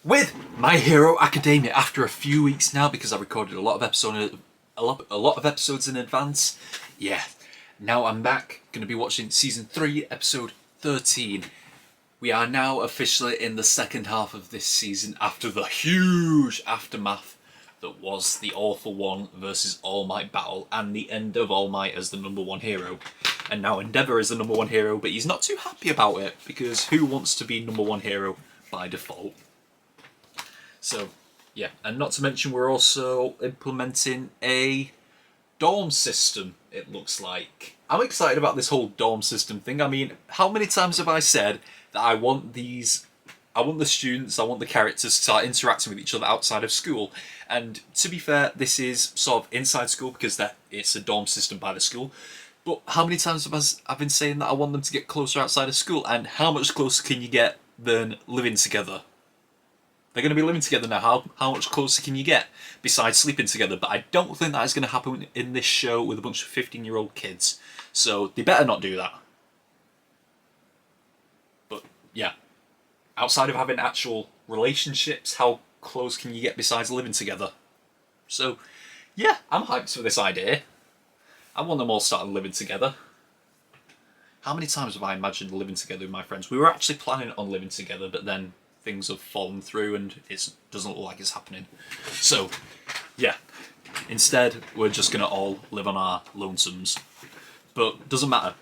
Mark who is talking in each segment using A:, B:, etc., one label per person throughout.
A: with My Hero Academia after a few weeks now because I recorded a lot of episodes in advance. Yeah, now I'm back. Going to be watching season 3, episode 13. We are now officially in the second half of this season after the huge aftermath that was the All For One versus All Might battle and the end of All Might as the number one hero. And now Endeavour is the number one hero, but he's not too happy about it because who wants to be number one hero by default? So, yeah, and not to mention we're also implementing a dorm system, it looks like. I'm excited about this whole dorm system thing. I mean, how many times have I said that I want the students, I want the characters to start interacting with each other outside of school? And to be fair, this is sort of inside school because it's a dorm system by the school. But how many times have I been saying that I want them to get closer outside of school? And how much closer can you get than living together? They're going to be living together now. How much closer can you get besides sleeping together? But I don't think that is going to happen in this show with a bunch of 15-year-old kids. So they better not do that. But yeah, outside of having actual relationships, how close can you get besides living together? So yeah, I'm hyped for this idea. I want them all starting living together. How many times have I imagined living together with my friends? We were actually planning on living together, but then things have fallen through and it doesn't look like it's happening. So, yeah. Instead, we're just going to all live on our lonesomes. But doesn't matter.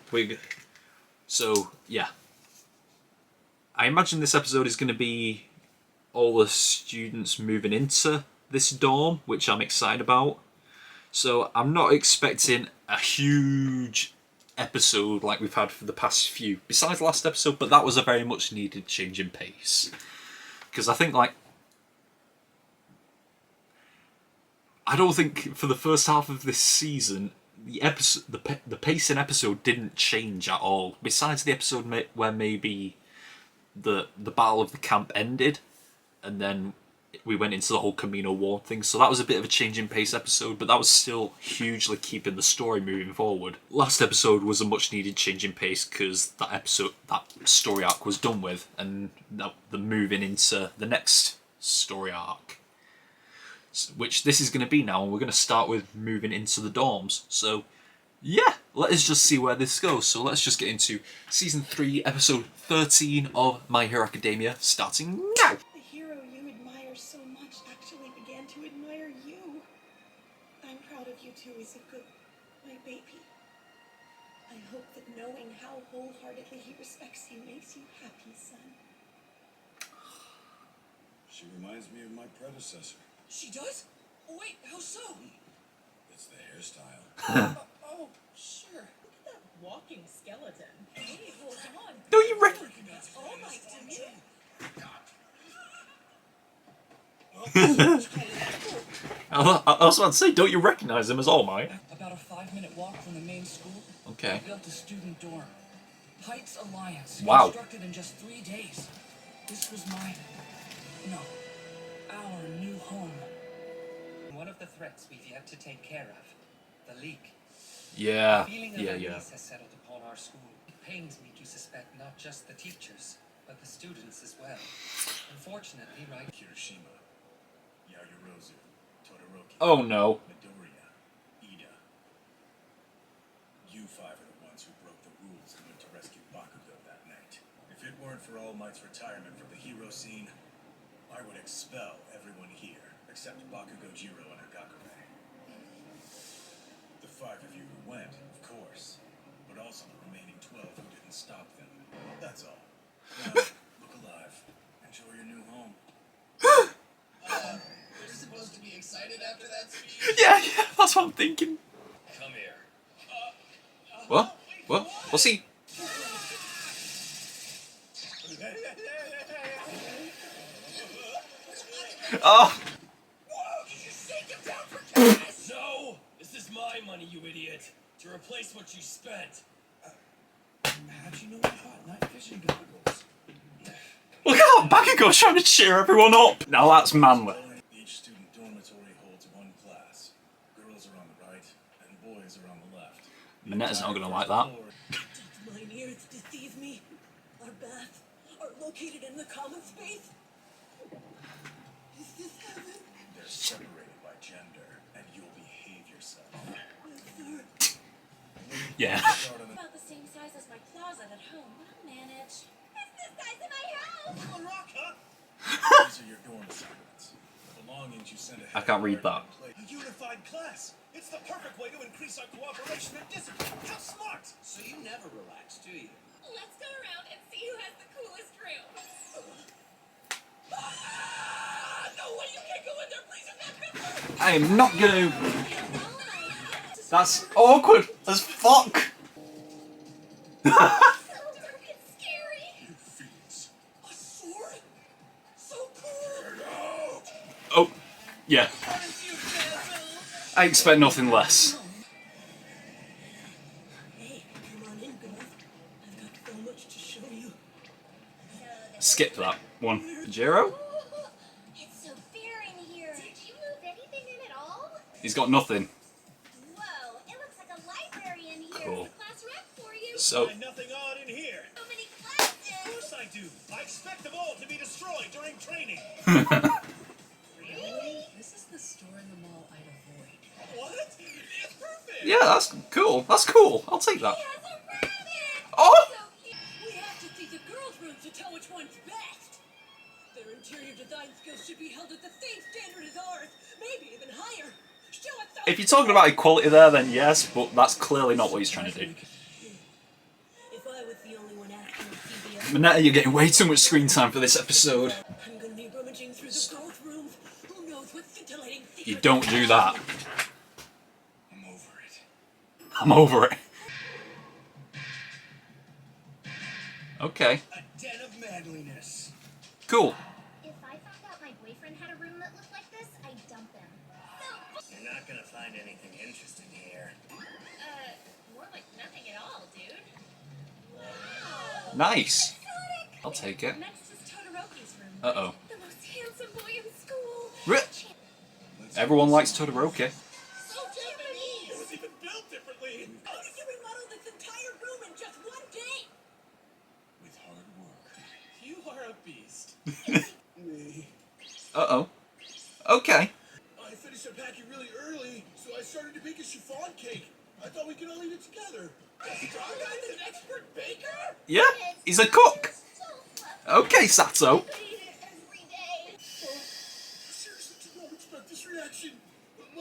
A: So, yeah. I imagine this episode is going to be all the students moving into this dorm, which I'm excited about. So, I'm not expecting a huge episode like we've had for the past few, besides the last episode, but that was a very much needed change in pace. Because I think, like, I don't think for the first half of this season, the pace in episode didn't change at all. Besides the episode where maybe the battle of the camp ended, and then we went into the whole Camino War thing, so that was a bit of a change in pace episode, but that was still hugely keeping the story moving forward. Last episode was a much needed change in pace because that story arc was done with, and the moving into the next story arc, which this is going to be now, and we're going to start with moving into the dorms. So yeah, let us just see where this goes. So let's just get into season 3, episode 13 of My Hero Academia, starting now.
B: So much actually began to admire you. I'm proud of you too, Izuku, my baby. I hope that knowing how wholeheartedly he respects you makes you happy, son.
C: She reminds me of my predecessor.
B: She does? Wait, how so?
C: It's the hairstyle.
B: Oh, sure. Look at that walking skeleton. Hey, hold on.
A: No, you recognize
B: All right, didn't you?
A: I was about to say, don't you recognise him as All Might?
D: About a 5-minute walk from the main school.
A: Okay.
D: We built a student dorm. Heights Alliance.
A: Wow.
D: Constructed in just 3 days. This was our new home. One of the threats we've yet to take care of, the leak.
A: Yeah.
D: The feeling of unease has settled upon our school. It pains me to suspect not just the teachers, but the students as well. Unfortunately, right?
C: Kirishima, Yaoyorozu, Todoroki.
A: Oh no.
C: Midoriya, Ida. You 5 are the ones who broke the rules and went to rescue Bakugo that night. If it weren't for All Might's retirement from the hero scene, I would expel everyone here, except Bakugo, Jiro, and Hagakure. The 5 of you who went, of course, but also the remaining 12 who didn't stop them. That's all. Now, look alive. Enjoy your new home.
E: We're supposed to be excited after that speech?
A: Yeah, that's what I'm thinking.
E: Come here.
A: What? What's he? Oh!
E: Whoa, did you shake him down for gas? No! This is my money, you idiot! To replace what you spent.
C: How'd you know I bought night vision goggles?
A: Look how Bakugo's trying to cheer everyone up! Now that's manly.
C: Each student dormitory holds 1 class. Girls are on the right, and boys are on the left.
A: Minetta's not gonna like that.
B: Does mine ears deceive me? Our baths are located in the common space.
A: Yeah.
C: Start on the
B: About the same size as my closet at home. I'll manage. It's the size of my house!
C: Killing rock, huh? These are your dorm assignments. The belongings you send ahead.
A: I can't read that.
C: A unified class. It's the perfect way to increase our cooperation and discipline. How smart!
E: So you never relax, do you?
B: Let's go around and see who has the coolest room.
E: No way, you can't go in there, please, it's not good for
A: I am not gonna. That's awkward as fuck.
B: So dark and scary.
C: You fiends.
E: a sword? So cool!
A: Oh, yeah. I expect nothing less.
B: Hey, come on in, girl. I've got so much to show you.
A: Skip that one. Jiro?
B: It's so fair in here. Did you move anything in at all?
A: He's got nothing.
B: Whoa, it looks like a library in here.
A: Cool.
B: It's a class rep for you.
A: So,
C: Find nothing odd in here.
B: So many
C: Of
B: classes.
C: course I do. I expect them all to be destroyed during training.
B: Really?
F: This is the store in the mall I'd avoid.
C: What? It's perfect.
A: yeah, that's cool. That's cool. I'll take that.
B: He has a rabbit.
A: Oh!
B: So cute.
F: We have to see the girls' room to tell which one's best. Their interior design skills should be held at the same standard as ours, maybe even higher. Show us some.
A: If you're talking about equality there, then yes, but that's clearly not what he's trying to do.
F: If I was the only one asking to see the
A: Minetta, you're getting way too much screen time for this episode.
F: I'm gonna be rummaging through the girls' rooms. Who knows what scintillating secrets
A: You don't do that.
C: I'm over it.
A: I'm over it. Okay,
C: A den of manliness.
A: cool.
G: If I found out my boyfriend had a room that looked like this, I'd dump him.
E: You're not gonna find anything interesting here.
B: More like nothing at all, dude.
A: Nice. I'll take it.
B: Next is Todoroki's room.
A: Uh-oh.
B: The most handsome boy in school.
A: Everyone likes Todoroki.
C: So Japanese. It was even built differently.
F: How did you remodel this entire room in just one day?
C: With hard work. You are a beast. Me.
A: Uh-oh. Okay.
C: I finished unpacking really early, so I started to bake a chiffon cake. I thought we could all eat it together. This guy's an expert baker?
A: Yeah, he's a cook. Okay, Sato.
B: Every day.
C: Seriously, did not expect this reaction.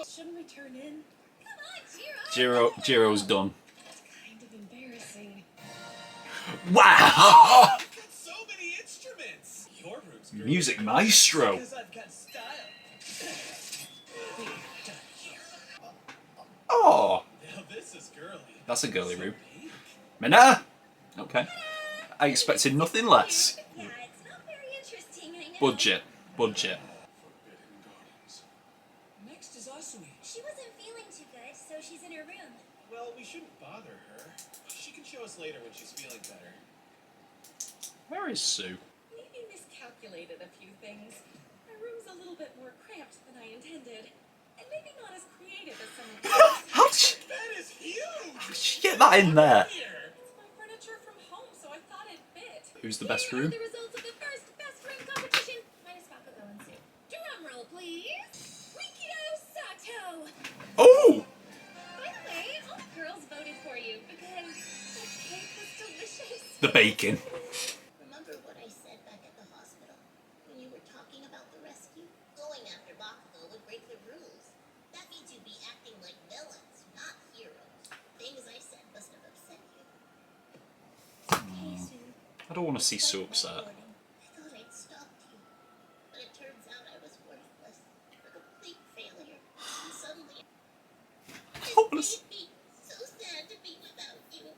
F: Shouldn't we turn in?
B: Come on,
A: Jiro's done.
F: Kind of embarrassing.
A: Wow!
C: Got so many instruments. Your room's great.
A: Music maestro.
C: Because I've got style.
A: Oh,
C: Now this is girly.
A: that's a girly room.
C: Pink.
A: Minetta! Okay. I expected nothing less.
B: Yeah, it's not very interesting, I know.
A: Budget. Budget.
C: Forbidden Gardens.
F: Next is Asui.
B: She wasn't feeling too good, so she's in her room.
C: Well, we shouldn't bother her. She can show us later when she's feeling better.
A: Where is Sue?
F: Maybe miscalculated a few things. My room's a little bit more cramped than I intended. And maybe not as creative as some of the others.
A: How did she,
C: That is huge!
A: how did she get that in there?
C: Here.
F: It's my furniture from home, so I thought it fit.
A: Who's the best
B: Here are
A: room?
B: the results of the first best room competition. Minus Bakugo and Sue. Drum roll, please. Rikio Sato.
A: Oh!
B: By the way, all the girls voted for you because that cake was delicious.
A: The bacon.
G: Remember what I said back at the hospital? When you were talking about the rescue? Going after Bakugo would break the rules. That means you'd be acting like villains, not heroes. Things I said must have upset you.
B: Hey, Sue.
A: I don't want to see Sue upset.
G: I thought I'd stopped you. But it turns out I was worthless. A complete failure. And suddenly,
A: I don't want to see.
G: it made me so sad to be without you.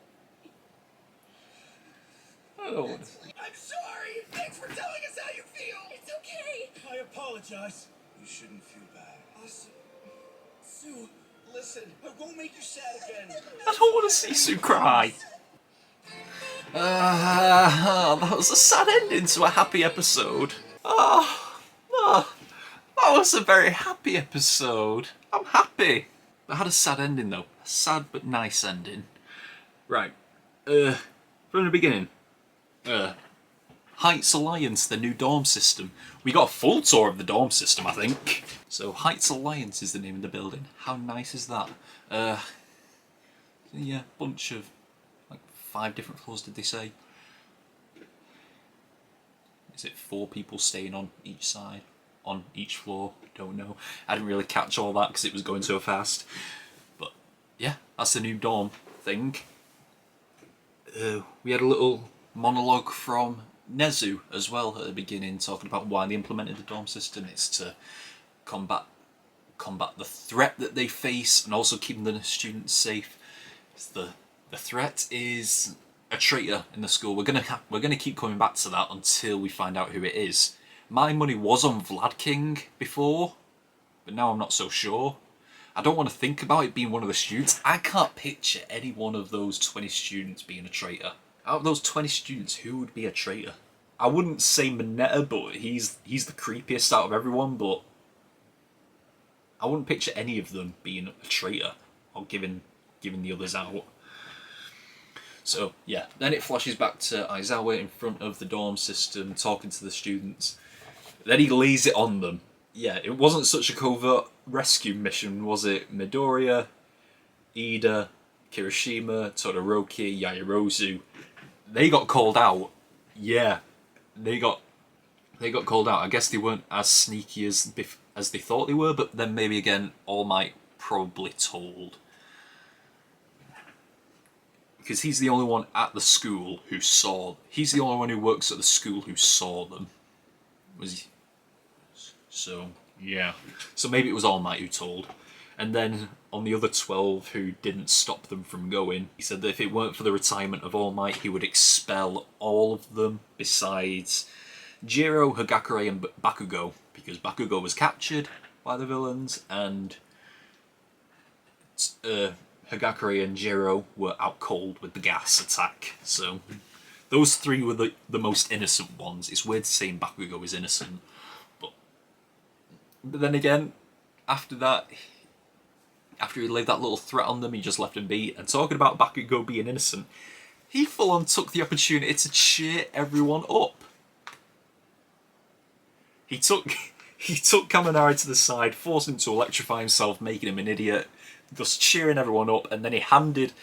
A: I don't want to.
E: I'm sorry! Thanks for telling us how you feel!
B: It's okay.
C: I apologize. You shouldn't feel bad. Sue, listen, I won't make you sad again.
A: I don't want to see Sue cry. That was a sad ending to a happy episode. That was a very happy episode. I'm happy. It had a sad ending though. A sad but nice ending. Right. From the beginning. Heights Alliance, the new dorm system. We got a full tour of the dorm system, I think. So Heights Alliance is the name of the building. How nice is that? Yeah, bunch of, like 5 different floors did they say? Is it 4 people staying on each side? On each floor? Don't know. I didn't really catch all that because it was going so fast. But yeah, that's the new dorm thing. We had a little monologue from Nezu as well at the beginning, talking about why they implemented the dorm system. It's to combat the threat that they face and also keeping the students safe. The threat is a traitor in the school. We're gonna keep coming back to that until we find out who it is. My money was on Vlad King before, but now I'm not so sure. I don't want to think about it being one of the students. I can't picture any one of those 20 students being a traitor. Out of those 20 students, who would be a traitor? I wouldn't say Mineta, but he's the creepiest out of everyone, but I wouldn't picture any of them being a traitor or giving the others out. So yeah, then it flashes back to Aizawa in front of the dorm system talking to the students. Then he lays it on them. Yeah, it wasn't such a covert rescue mission, was it? Midoriya, Ida, Kirishima, Todoroki, Yaoyorozu, they got called out. Yeah, they got called out. I guess they weren't as sneaky as they thought they were, but then maybe again, All Might probably told. Because he's the only one at the school who saw. He's the only one who works at the school who saw them. Was he? So yeah. So maybe it was All Might who told. And then on the other 12 who didn't stop them from going, he said that if it weren't for the retirement of All Might, he would expel all of them besides Jiro, Hagakure, and Bakugo, because Bakugo was captured by the villains and Hagakure and Jiro were out cold with the gas attack. So those 3 were the most innocent ones. It's weird saying Bakugo is innocent, but then again, after that, after he laid that little threat on them, he just left them be. And talking about Bakugo being innocent, he full on took the opportunity to cheer everyone up. He took Kaminari to the side, forced him to electrify himself, making him an idiot, just cheering everyone up, and then he handed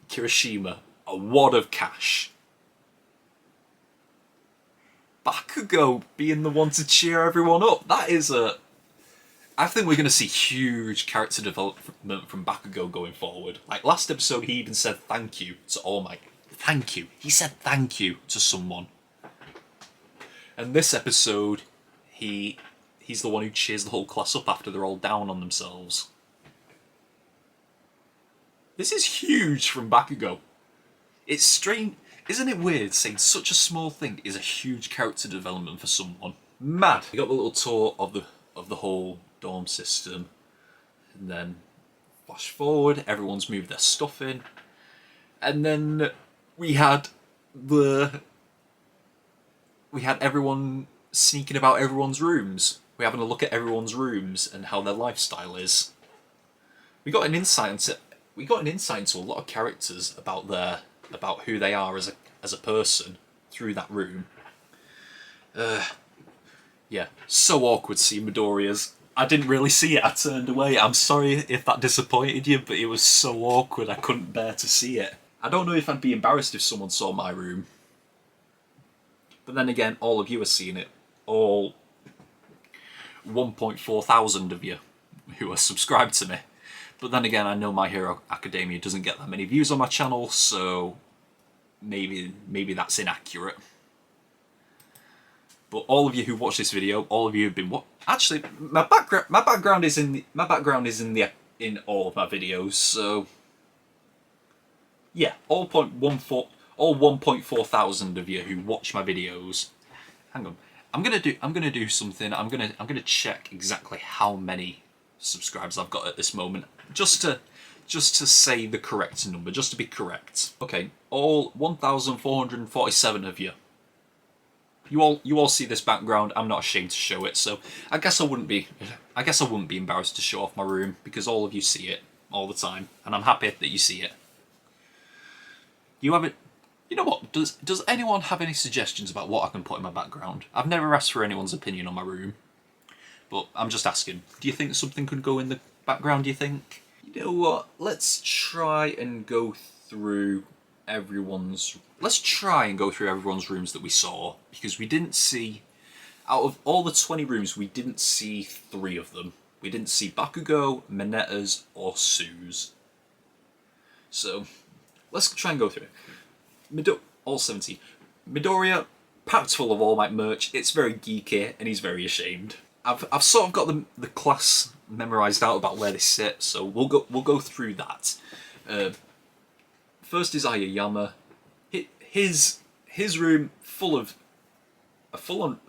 A: Kirishima a wad of cash. Bakugo being the one to cheer everyone up, that is a... I think we're going to see huge character development from Bakugo going forward. Like last episode, he even said thank you to All Might. Thank you. He said thank you to someone. And this episode, he's the one who cheers the whole class up after they're all down on themselves. This is huge from Bakugo. It's strange, isn't it weird saying such a small thing is a huge character development for someone? Mad. We got the little tour of the whole dorm system, and then flash forward, everyone's moved their stuff in, and then we had everyone sneaking about everyone's rooms. We're having a look at everyone's rooms and how their lifestyle is. We got an insight into a lot of characters about who they are as a person through that room. Yeah, so awkward seeing Midoriya's. I didn't really see it, I turned away. I'm sorry if that disappointed you, but it was so awkward I couldn't bear to see it. I don't know if I'd be embarrassed if someone saw my room. But then again, all of you are seeing it. All 1.4 thousand of you who are subscribed to me. But then again, I know My Hero Academia doesn't get that many views on my channel, so maybe that's inaccurate. But all of you who watch this video, all of you have been actually my background is in all of my videos, so yeah, all 1.4 thousand of you who watch my videos. Hang on, I'm gonna do something. I'm gonna check exactly how many subscribers I've got at this moment, just to say the correct number, just to be correct. Okay, all 1,447 of you. You all see this background. I'm not ashamed to show it, so I guess I wouldn't be embarrassed to show off my room because all of you see it all the time, and I'm happy that you see it. You have it. You know what? Does anyone have any suggestions about what I can put in my background? I've never asked for anyone's opinion on my room, but I'm just asking. Do you think something could go in the background? Do you think? You know what? Let's try and go through everyone's rooms that we saw, because we didn't see, out of all the 20 rooms, we didn't see 3 of them. We didn't see Bakugo, Minetta's, or Sue's. So let's try and go through it. All 70. Midoriya, packed full of All Might merch. It's very geeky, and he's very ashamed. I've sort of got the class memorized out about where they sit, so we'll go through that. First is Aoyama. His room a full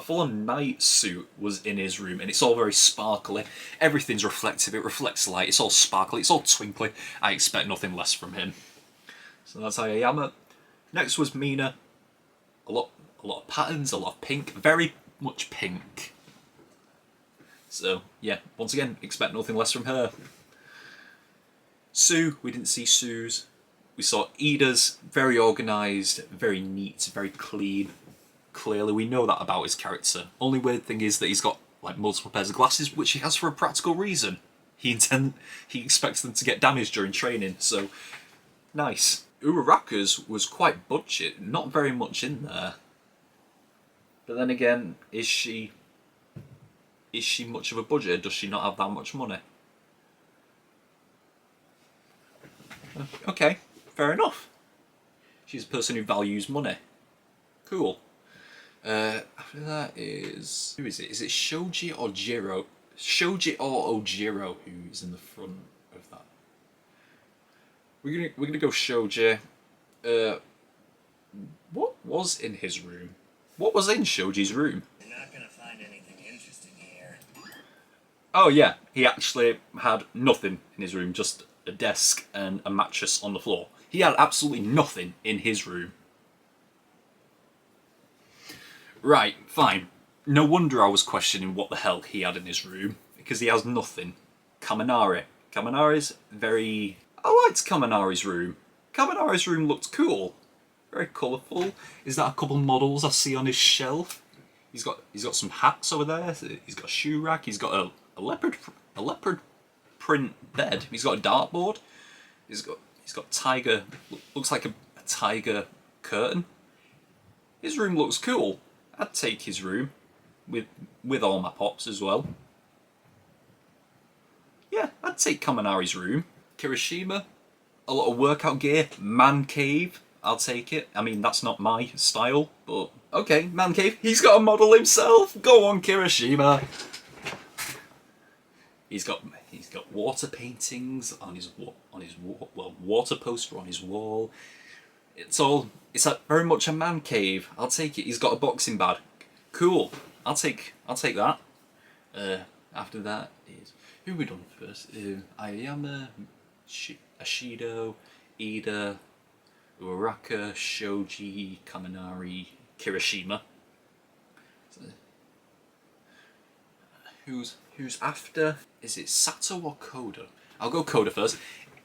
A: on night suit was in his room, and it's all very sparkly. Everything's reflective. It reflects light. It's all sparkly. It's all twinkly. I expect nothing less from him. So that's Aoyama. Next was Mina. A lot of patterns. A lot of pink. Very much pink. So yeah, once again, expect nothing less from her. Sue, we didn't see Sue's. We saw Ida's, very organised, very neat, very clean. Clearly, we know that about his character. Only weird thing is that he's got like multiple pairs of glasses, which he has for a practical reason. He expects them to get damaged during training, so nice. Uraraka's was quite budget, not very much in there. But then again, is she much of a budget? Does she not have that much money? Okay, fair enough. She's a person who values money. Cool. After that is... who is it? Is it Shoji or Jiro? Shoji or Ojiro who's in the front of that? We're gonna go Shoji. What was in his room? What was in Shoji's room?
E: You're not gonna find anything interesting here.
A: Oh yeah, he actually had nothing in his room, just a desk and a mattress on the floor. He had absolutely nothing in his room. Right, fine. No wonder I was questioning what the hell he had in his room, because he has nothing. Kaminari. Kaminari's very... I liked Kaminari's room. Kaminari's room looked cool. Very colourful. Is that a couple models I see on his shelf? He's got some hats over there. He's got a shoe rack. He's got a leopard print bed. He's got a dartboard. He's got tiger. Looks like a tiger curtain. His room looks cool. I'd take his room with all my pops as well. Yeah, I'd take Kaminari's room. Kirishima, a lot of workout gear. Man cave, I'll take it. I mean, that's not my style, but okay, man cave. He's got a model himself. Go on, Kirishima. He's got water paintings on his water poster on his wall. It's very much a man cave. I'll take it. He's got a boxing bag. Cool. I'll take that. After that is, who we done first? Aoyama, Ashido, Ida, Uraraka, Shoji, Kaminari, Kirishima. So, who's after? Is it Sato or Koda? I'll go Koda first.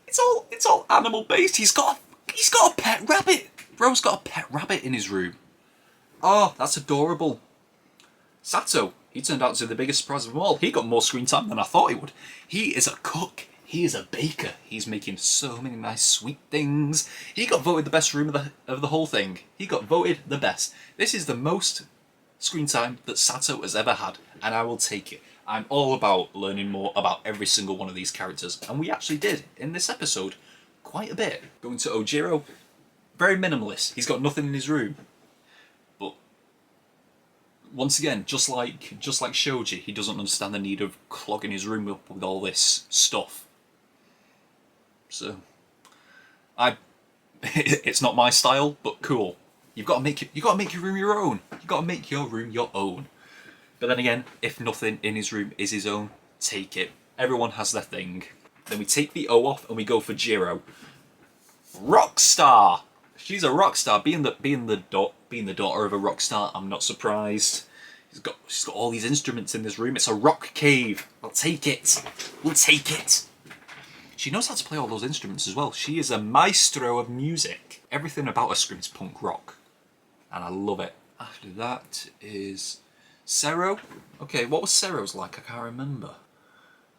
A: It's all animal based. He's got a pet rabbit. Bro's got a pet rabbit in his room. Oh, that's adorable. Sato, he turned out to be the biggest surprise of them all. He got more screen time than I thought he would. He is a cook. He is a baker. He's making so many nice sweet things. He got voted the best room of the whole thing. He got voted the best. This is the most screen time that Sato has ever had, and I will take it. I'm all about learning more about every single one of these characters, and we actually did, in this episode, quite a bit. Going to Ojiro, very minimalist. He's got nothing in his room. But once again, just like Shoji, he doesn't understand the need of clogging his room up with all this stuff. So it's not my style, but cool. You got to make your room your own. You got to make your room your own. But then again, if nothing in his room is his own, take it. Everyone has their thing. Then we take the O off and we go for Jiro. Rockstar. She's a rock star. Being the daughter of a rock star, I'm not surprised. She's got all these instruments in this room. It's a rock cave. I'll take it. We'll take it. She knows how to play all those instruments as well. She is a maestro of music. Everything about her screams punk rock, and I love it. After that is Sero. Okay, what was Sero's like? I can't remember.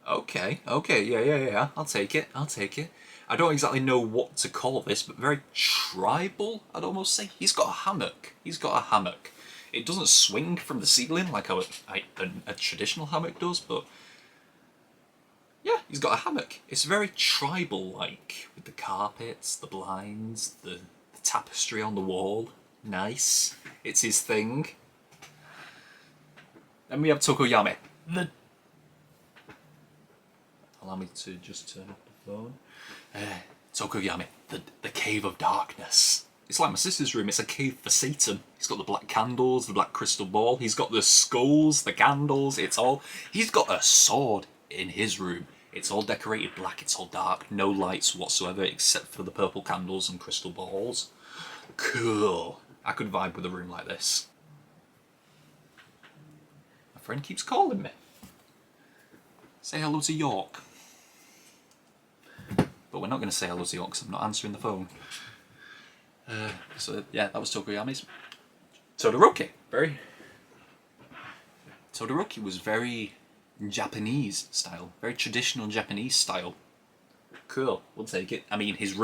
A: Okay, yeah. I'll take it. I don't exactly know what to call this, but very tribal, I'd almost say. He's got a hammock. It doesn't swing from the ceiling like a traditional hammock does, but yeah, he's got a hammock. It's very tribal-like, with the carpets, the blinds, the tapestry on the wall. Nice. It's his thing. Then we have Tokoyami. Allow me to just turn off the phone. Tokoyami, the Cave of Darkness. It's like my sister's room, it's a cave for Satan. He's got the black candles, the black crystal ball, he's got the skulls, the candles, he's got a sword in his room. It's all decorated black, it's all dark, no lights whatsoever except for the purple candles and crystal balls. Cool. I could vibe with a room like this. My friend keeps calling me. Say hello to York. But we're not going to say hello to York because I'm not answering the phone. So yeah, that was Tokoyami's. Todoroki. Todoroki was very Japanese style. Very traditional Japanese style. Cool, we'll take it. I mean, his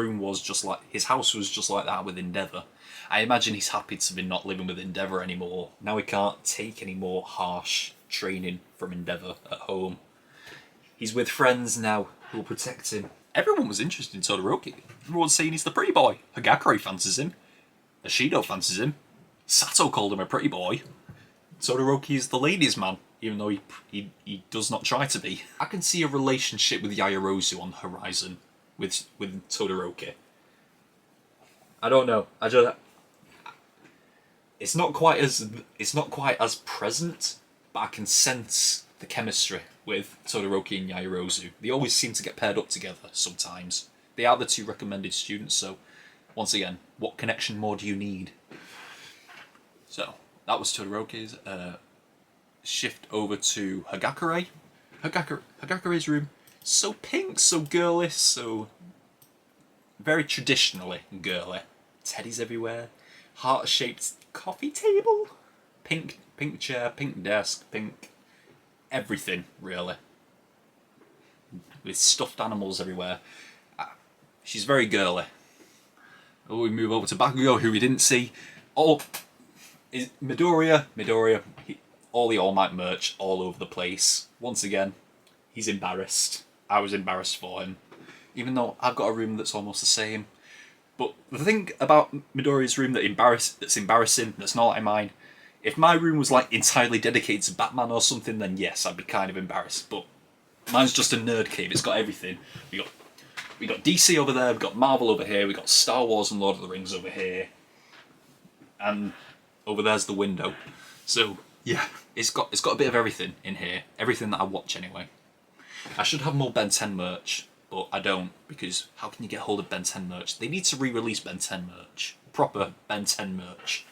A: house was just like that with Endeavour. I imagine he's happy to be not living with Endeavour anymore. Now he can't take any more harsh training from Endeavour at home. He's with friends now who will protect him. Everyone was interested in Todoroki. Everyone's saying he's the pretty boy. Hagakure fancies him. Ashido fancies him. Sato called him a pretty boy. Todoroki is the ladies' man, even though he does not try to be. I can see a relationship with Yaoyorozu on the horizon with Todoroki. I don't know. It's not quite as present, but I can sense the chemistry with Todoroki and Yaoyorozu. They always seem to get paired up together sometimes. They are the two recommended students, so once again, what connection more do you need? So, that was Todoroki's. Shift over to Hagakure. Hagakure's room, so pink, so girlish, so very traditionally girly. Teddies everywhere, heart-shaped coffee table, pink chair, pink desk, pink everything, really. With stuffed animals everywhere. She's very girly. We move over to Bakugo, who we didn't see. Is Midoriya, all the All Might merch all over the place. Once again, he's embarrassed. I was embarrassed for him. Even though I've got a room that's almost the same. But the thing about Midoriya's room that's embarrassing, that's not like mine, if my room was like entirely dedicated to Batman or something, then yes, I'd be kind of embarrassed. But mine's just a nerd cave, it's got everything. We got DC over there, we've got Marvel over here, we've got Star Wars and Lord of the Rings over here. And over there's the window. So yeah, it's got a bit of everything in here. Everything that I watch anyway. I should have more Ben 10 merch, but I don't, because how can you get hold of Ben 10 merch? They need to re-release Ben 10 merch. Proper Ben 10 merch.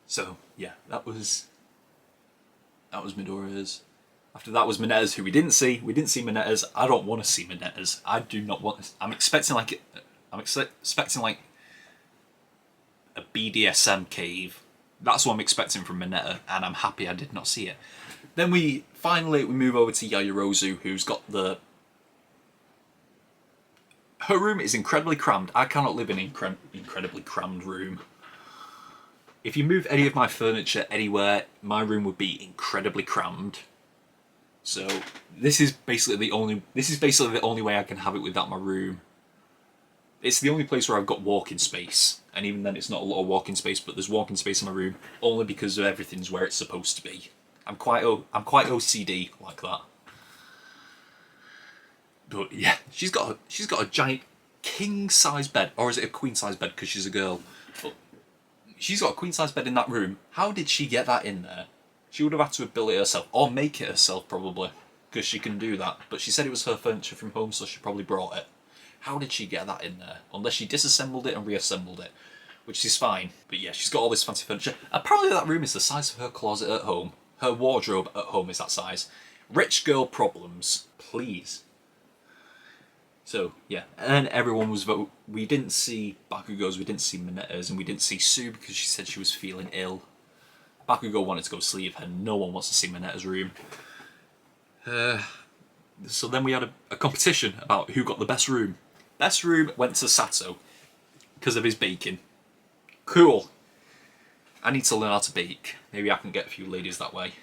A: So yeah, that was Midoriya's. After that was Minetta's, who we didn't see. We didn't see Minetta's. I don't want to see Minetta's. I do not want this. I'm expecting like a BDSM cave. That's what I'm expecting from Minetta, and I'm happy I did not see it. Then we move over to Yaoyorozu, who's got her room is incredibly crammed. I cannot live in an incredibly crammed room. If you move any of my furniture anywhere, my room would be incredibly crammed. So this is basically the only way I can have it without my room. It's the only place where I've got walking space, and even then it's not a lot of walking space, but there's walking space in my room only because everything's where it's supposed to be. I'm quite OCD like that. But yeah, she's got a giant king size bed, or is it a queen size bed because she's a girl? But she's got a queen size bed in that room. How did she get that in there? She would have had to build it herself, or make it herself probably, because she can do that. But she said it was her furniture from home, so she probably brought it. How did she get that in there? Unless she disassembled it and reassembled it, which is fine. But yeah, she's got all this fancy furniture. Apparently that room is the size of her closet at home. Her wardrobe at home is that size. Rich girl problems, please. So yeah, and everyone was we didn't see Bakugo's, we didn't see Minetta's, and we didn't see Sue because she said she was feeling ill. Bakugo wanted to go sleep, and no one wants to see Minetta's room. So then we had a competition about who got the best room. Best room went to Sato because of his baking. Cool. I need to learn how to bake. Maybe I can get a few ladies that way.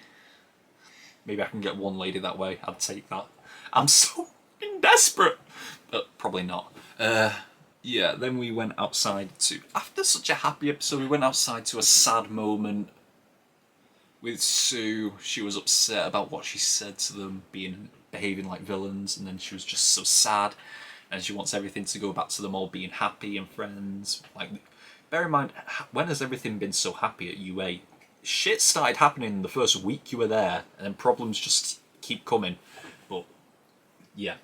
A: Maybe I can get one lady that way. I'd take that. I'm so desperate. But probably not. Yeah, then we went outside to... After such a happy episode, we went outside to a sad moment with Sue. She was upset about what she said to them, behaving like villains, and then she was just so sad. And she wants everything to go back to them all being happy and friends. Like, bear in mind, when has everything been so happy at UA? Shit started happening the first week you were there, and then problems just keep coming. But yeah,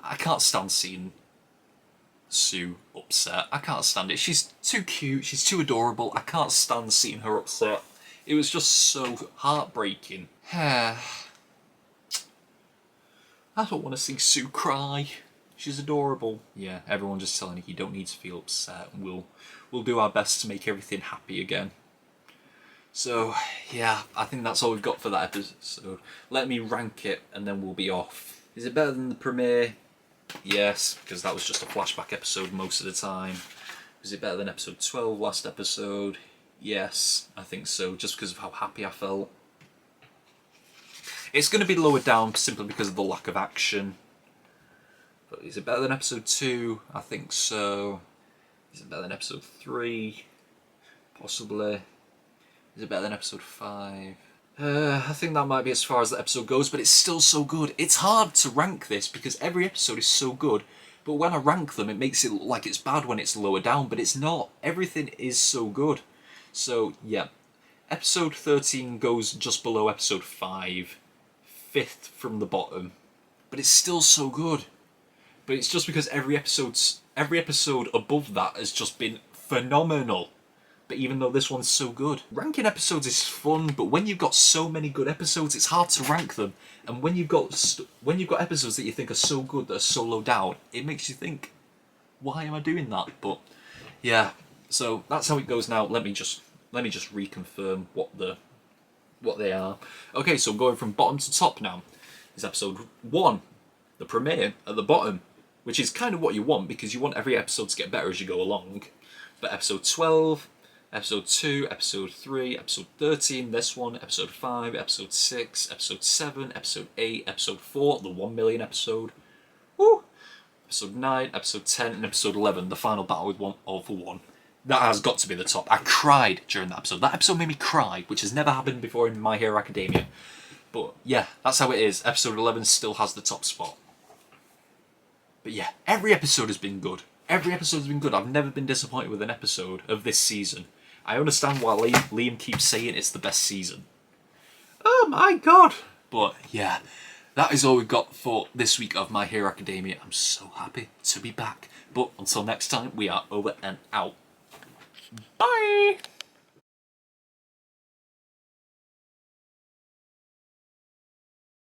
A: I can't stand seeing Sue upset. I can't stand it. She's too cute. She's too adorable. I can't stand seeing her upset. It was just so heartbreaking. I don't want to see Sue cry. She's adorable. Yeah, everyone just telling her you don't need to feel upset. We'll do our best to make everything happy again. So, yeah, I think that's all we've got for that episode. Let me rank it and then we'll be off. Is it better than the premiere? Yes, because that was just a flashback episode most of the time. Is it better than episode 12, last episode? Yes, I think so, just because of how happy I felt. It's going to be lower down simply because of the lack of action. But is it better than episode 2? I think so. Is it better than episode 3? Possibly. Is it better than episode 5? I think that might be as far as the episode goes, but it's still so good. It's hard to rank this because every episode is so good, but when I rank them it makes it look like it's bad when it's lower down, but it's not. Everything is so good. So yeah, episode 13 goes just below episode 5, 5th from the bottom, but it's still so good. But it's just because every episode above that has just been phenomenal. But even though this one's so good, ranking episodes is fun. But when you've got so many good episodes, it's hard to rank them. And when you've got episodes that you think are so good that are so low down, it makes you think, why am I doing that? But yeah, so that's how it goes now. Let me just reconfirm what they are. Okay, so I'm going from bottom to top now. Is episode 1, the premiere, at the bottom, which is kind of what you want because you want every episode to get better as you go along. But episode 12. Episode 2, Episode 3, Episode 13, this one, Episode 5, Episode 6, Episode 7, Episode 8, Episode 4, the 1 million episode, woo! Episode 9, Episode 10, and Episode 11, the final battle with 1 All for 1. That has got to be the top. I cried during that episode. That episode made me cry, which has never happened before in My Hero Academia. But yeah, that's how it is. Episode 11 still has the top spot. But yeah, every episode has been good. Every episode has been good. I've never been disappointed with an episode of this season. I understand why Liam keeps saying it's the best season. Oh my god! But yeah, that is all we've got for this week of My Hero Academia. I'm so happy to be back. But until next time, we are over and out. Bye!